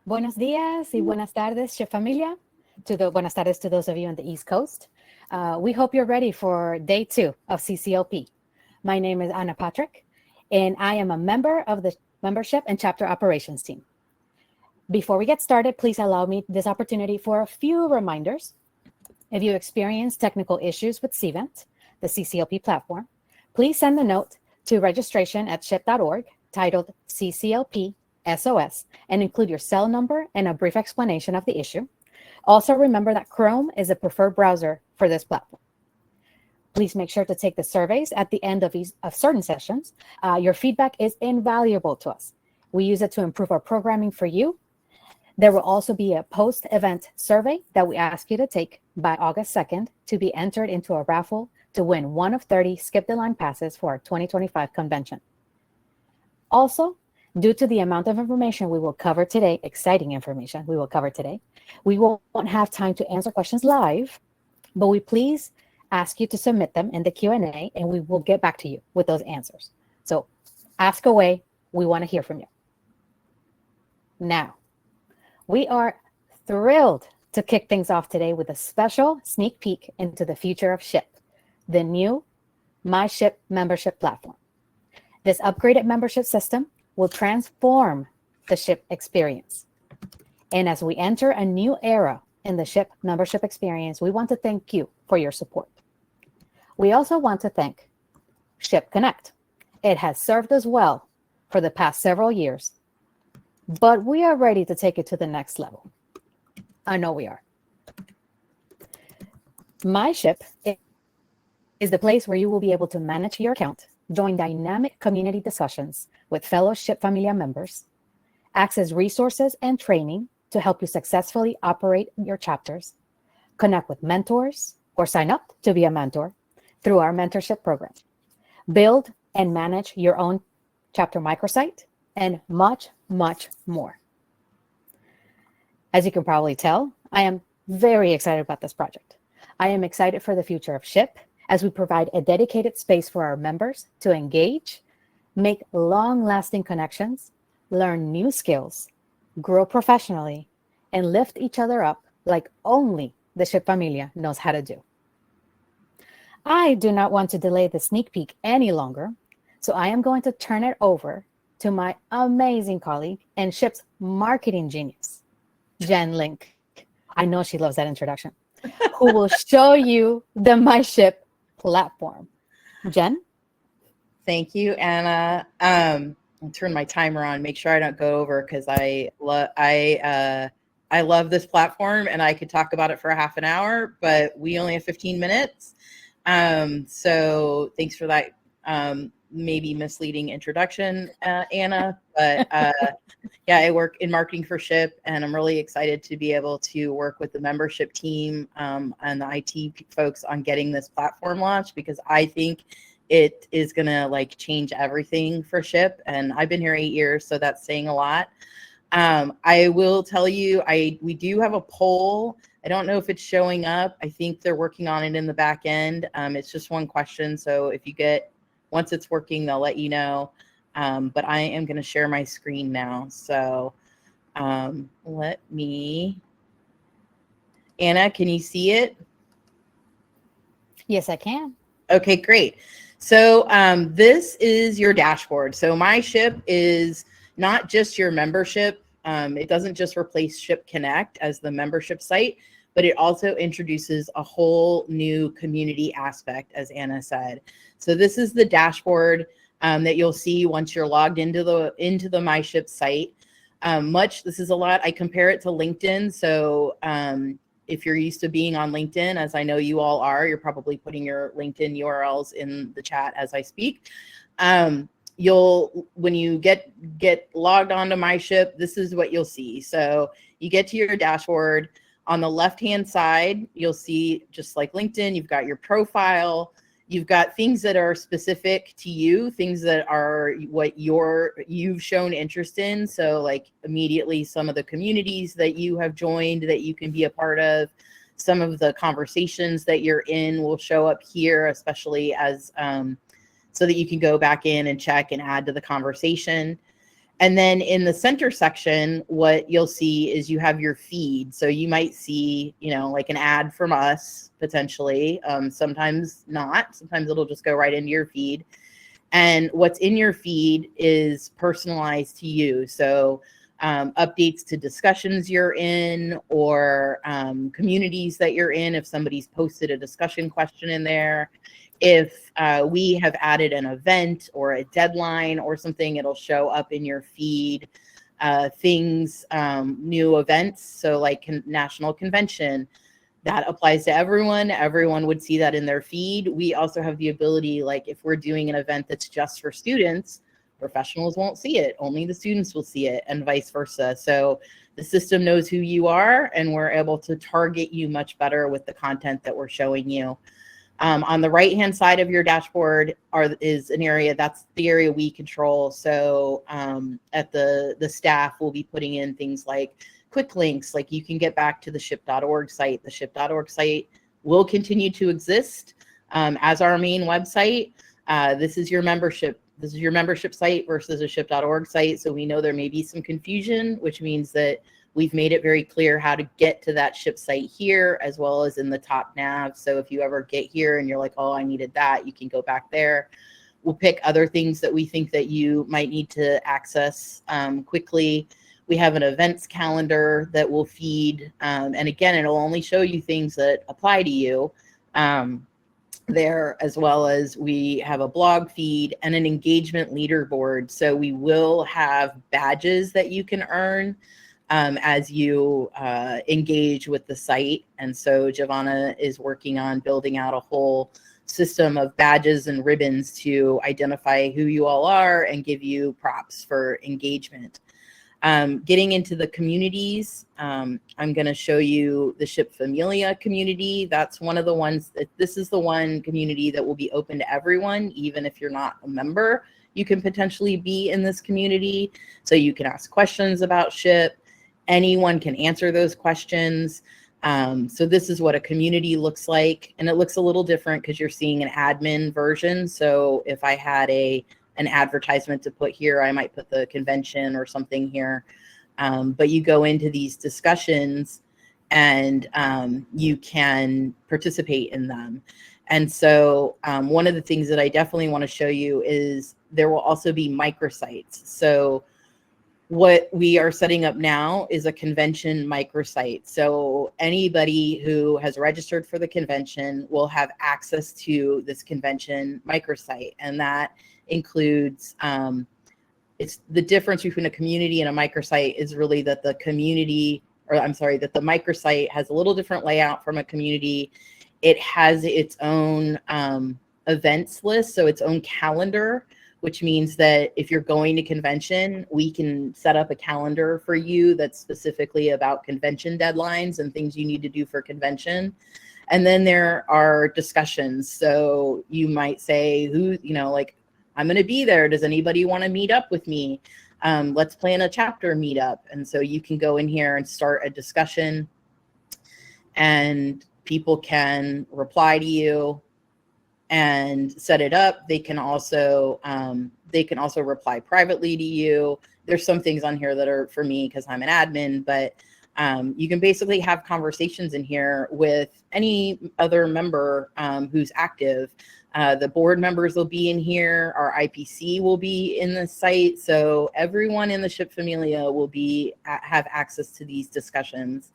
Buenos días y buenas tardes, SHPE familia. Buenas tardes to those of you on the East Coast. We hope you're ready for day 2 of CCLP. My name is Anna Patrick, and I am a member of the membership and chapter operations team. Before we get started, please allow me this opportunity for a few reminders. If you experience technical issues with Cvent, the CCLP platform, please send a note to registration@ship.org titled CCLP SOS and include your cell number and a brief explanation of the issue. Also remember that Chrome is a preferred browser for this platform. Please make sure to take the surveys at the end of certain sessions. Your feedback is invaluable to us. We use it to improve our programming for you. There will also be a post-event survey that we ask you to take by August 2nd to be entered into a raffle to win one of 30 Skip the Line passes for our 2025 convention. Also, due to the amount of information we will cover today, exciting information we will cover today, we won't have time to answer questions live, but we please ask you to submit them in the Q&A and we will get back to you with those answers. So ask away. We want to hear from you. Now, we are thrilled to kick things off today with a special sneak peek into the future of SHPE, the new MySHPE membership platform. This upgraded membership system will transform the SHPE experience. And as we enter a new era in the SHPE membership experience, we want to thank you for your support. We also want to thank SHPE Connect. It has served us well for the past several years, but we are ready to take it to the next level. I know we are. MySHPE is the place where you will be able to manage your account, join dynamic community discussions with fellow SHPE Familia members, access resources and training to help you successfully operate your chapters, connect with mentors, or sign up to be a mentor through our mentorship program, build and manage your own chapter microsite, and much, much more. As you can probably tell, I am very excited about this project. I am excited for the future of SHPE as we provide a dedicated space for our members to engage, make long-lasting connections, learn new skills, grow professionally, and lift each other up like only the SHPE Familia knows how to do. I do not want to delay the sneak peek any longer, so I am going to turn it over to my amazing colleague and SHPE's marketing genius, Jen Link. I know she loves that introduction, who will show you the MySHPE platform. Jen? Thank you, Anna. I'll turn my timer on, make sure I don't go over because I love this platform and I could talk about it for a half an hour, but we only have 15 minutes. So thanks for that maybe misleading introduction, Anna. But yeah, I work in marketing for SHPE and I'm really excited to be able to work with the membership team and the IT folks on getting this platform launched because I think it is gonna like change everything for SHPE. And I've been here 8 years, so that's saying a lot. I will tell you, we do have a poll. I don't know if it's showing up. I think they're working on it in the back end. It's just one question. So if you once it's working, they'll let you know. But I am gonna share my screen now. So let me, Anna, can you see it? Yes, I can. Okay, great. So this is your dashboard. So MySHPE is not just your membership. It doesn't just replace SHPE Connect as the membership site, but it also introduces a whole new community aspect, as Anna said. So this is the dashboard that you'll see once you're logged into the MySHPE site. This is a lot. I compare it to LinkedIn. So if you're used to being on LinkedIn, as I know you all are, you're probably putting your LinkedIn URLs in the chat as I speak. When you get logged onto MySHPE, this is what you'll see. So you get to your dashboard. On the left-hand side, you'll see, just like LinkedIn, you've got your profile. You've got things that are specific to you, things that are what you've shown interest in. So like immediately some of the communities that you have joined that you can be a part of, some of the conversations that you're in will show up here, especially as so that you can go back in and check and add to the conversation. And then in the center section, what you'll see is you have your feed. So you might see, like an ad from us potentially. Sometimes not. Sometimes it'll just go right into your feed. And what's in your feed is personalized to you. So updates to discussions you're in, or communities that you're in. If somebody's posted a discussion question in there, if we have added an event or a deadline or something, it'll show up in your feed. Things, new events, so like national convention, that applies to everyone. Everyone would see that in their feed. We also have the ability, like if we're doing an event that's just for students, professionals won't see it. Only the students will see it, and vice versa. So the system knows who you are, and we're able to target you much better with the content that we're showing you. On the right-hand side of your dashboard is an area, that's the area we control. So at the staff, we'll be putting in things like quick links, like you can get back to the SHPE.org site. The SHPE.org site will continue to exist as our main website. This is your membership. This is your membership site versus a SHPE.org site. So we know there may be some confusion, which means that we've made it very clear how to get to that SHPE site here, as well as in the top nav. So if you ever get here and you're like, oh, I needed that, you can go back there. We'll pick other things that we think that you might need to access quickly. We have an events calendar that will feed, and again, it'll only show you things that apply to you there, as well as we have a blog feed and an engagement leaderboard. So we will have badges that you can earn as you engage with the site. And so Giovanna is working on building out a whole system of badges and ribbons to identify who you all are and give you props for engagement. Getting into the communities, I'm going to show you the SHPE Familia community. That's one of the ones this is the one community that will be open to everyone. Even if you're not a member, you can potentially be in this community. So you can ask questions about SHPE. Anyone can answer those questions. So this is what a community looks like. And it looks a little different because you're seeing an admin version. So if I had an advertisement to put here, I might put the convention or something here. But you go into these discussions and you can participate in them. And so one of the things that I definitely want to show you is there will also be microsites. So what we are setting up now is a convention microsite. So anybody who has registered for the convention will have access to this convention microsite. And that includes, it's the difference between a community and a microsite is really that the community, or I'm sorry, that the microsite has a little different layout from a community. It has its own events list, so its own calendar, which means that if you're going to convention, we can set up a calendar for you that's specifically about convention deadlines and things you need to do for convention. And then there are discussions. So you might say, like, I'm going to be there. Does anybody want to meet up with me? Let's plan a chapter meetup. And so you can go in here and start a discussion, and people can reply to you and set it up. They can also reply privately to you. There's some things on here that are for me because I'm an admin, but you can basically have conversations in here with any other member who's active. The board members will be in here. Our IPC will be in the site. So everyone in the SHPE Familia will have access to these discussions.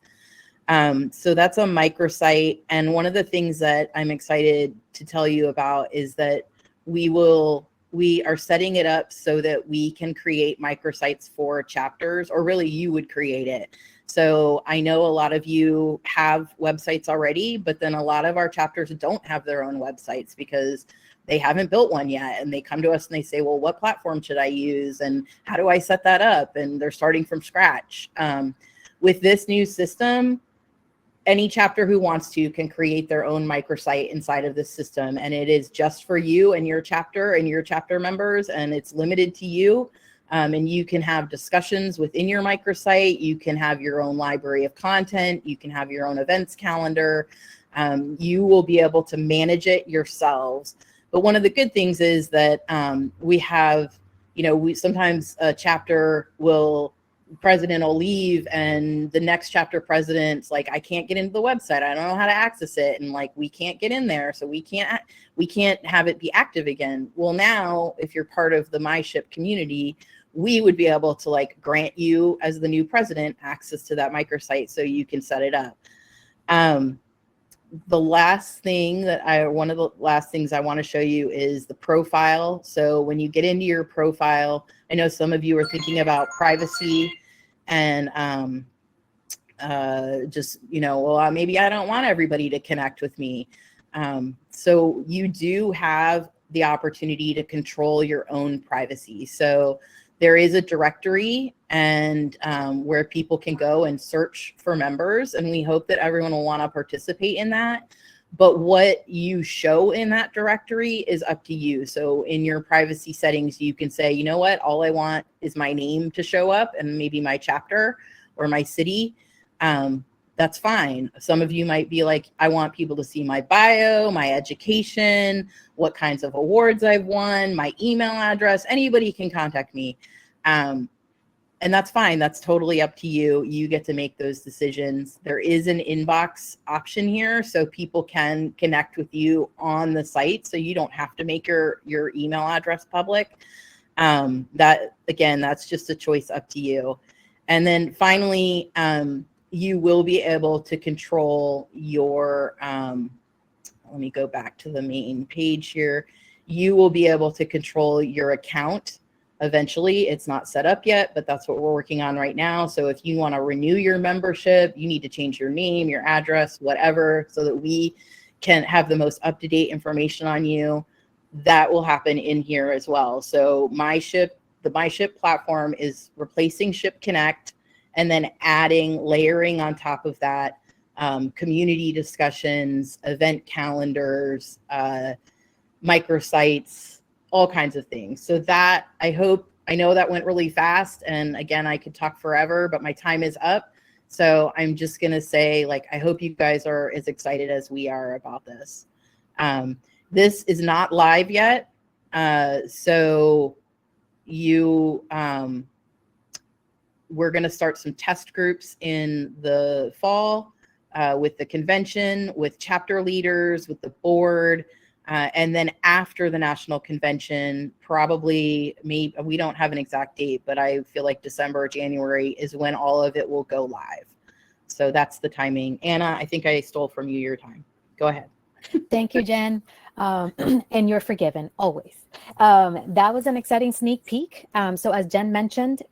So that's a microsite. And one of the things that I'm excited to tell you about is that we are setting it up so that we can create microsites for chapters, or really you would create it. So I know a lot of you have websites already, but then a lot of our chapters don't have their own websites because they haven't built one yet. And they come to us and they say, well, what platform should I use? And how do I set that up? And they're starting from scratch. With this new system, any chapter who wants to can create their own microsite inside of this system. And it is just for you and your chapter members, and it's limited to you. And you can have discussions within your microsite. You can have your own library of content. You can have your own events calendar. You will be able to manage it yourselves. But one of the good things is that we have we sometimes a chapter president will leave and the next chapter president's like, I can't get into the website, I don't know how to access it, and like we can't get in there, so we can't have it be active again. Well, now if you're part of the MySHPE community, we would be able to like grant you as the new president access to that microsite so you can set it up. One of the last things I want to show you is the profile. So when you get into your profile, I know some of you are thinking about privacy and maybe I don't want everybody to connect with me. So you do have the opportunity to control your own privacy. So there is a directory and where people can go and search for members, and we hope that everyone will want to participate in that. But what you show in that directory is up to you. So in your privacy settings, you can say, you know what, all I want is my name to show up and maybe my chapter or my city. That's fine. Some of you might be like, I want people to see my bio, my education, what kinds of awards I've won, my email address. Anybody can contact me. And that's fine. That's totally up to you. You get to make those decisions. There is an inbox option here, so people can connect with you on the site. So you don't have to make your email address public. That's just a choice up to you. And then finally, you will be able to control your, let me go back to the main page here. You will be able to control your account eventually. It's not set up yet, but that's what we're working on right now. So if you want to renew your membership, you need to change your name, your address, whatever, so that we can have the most up-to-date information on you. That will happen in here as well. So the MySHPE platform is replacing SHPE Connect, and then layering on top of that, community discussions, event calendars, microsites, all kinds of things. So that, I know that went really fast. And again, I could talk forever, but my time is up. So I'm just going to say, like, I hope you guys are as excited as we are about this. This is not live yet. So we're going to start some test groups in the fall with the convention, with chapter leaders, with the board. And then after the national convention, probably, maybe, we don't have an exact date, but I feel like December or January is when all of it will go live. So that's the timing. Anna, I think I stole from you your time. Go ahead. Thank you, Jen. And you're forgiven, always. That was an exciting sneak peek. So as Jen mentioned,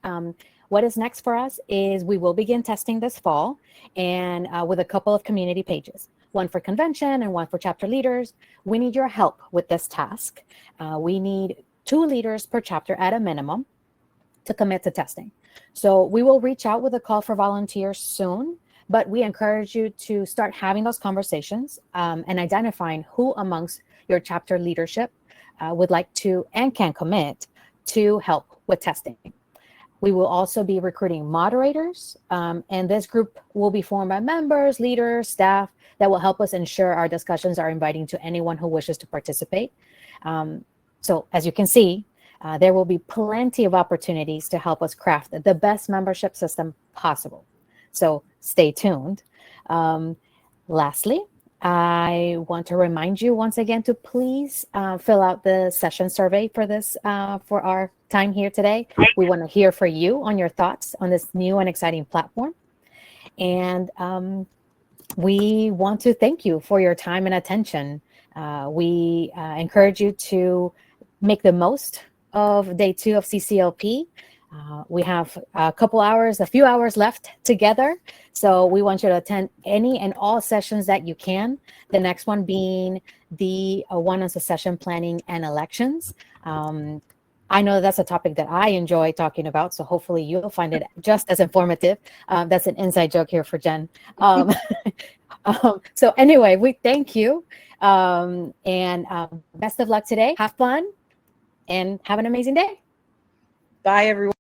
what is next for us is we will begin testing this fall, and with a couple of community pages, one for convention and one for chapter leaders. We need your help with this task. We need 2 leaders per chapter at a minimum to commit to testing. So we will reach out with a call for volunteers soon, but we encourage you to start having those conversations and identifying who amongst your chapter leadership would like to and can commit to help with testing. We will also be recruiting moderators, and this group will be formed by members, leaders, staff that will help us ensure our discussions are inviting to anyone who wishes to participate. So as you can see, there will be plenty of opportunities to help us craft the best membership system possible. So stay tuned. Lastly, I want to remind you once again to please fill out the session survey for this, for our time here today. We want to hear from you on your thoughts on this new and exciting platform. And we want to thank you for your time and attention. We encourage you to make the most of day 2 of CCLP. We have a few hours left together. So we want you to attend any and all sessions that you can. The next one being the one on succession planning and elections. I know that's a topic that I enjoy talking about, so hopefully you'll find it just as informative. That's an inside joke here for Jen. So anyway, we thank you, and best of luck today. Have fun and have an amazing day. Bye, everyone.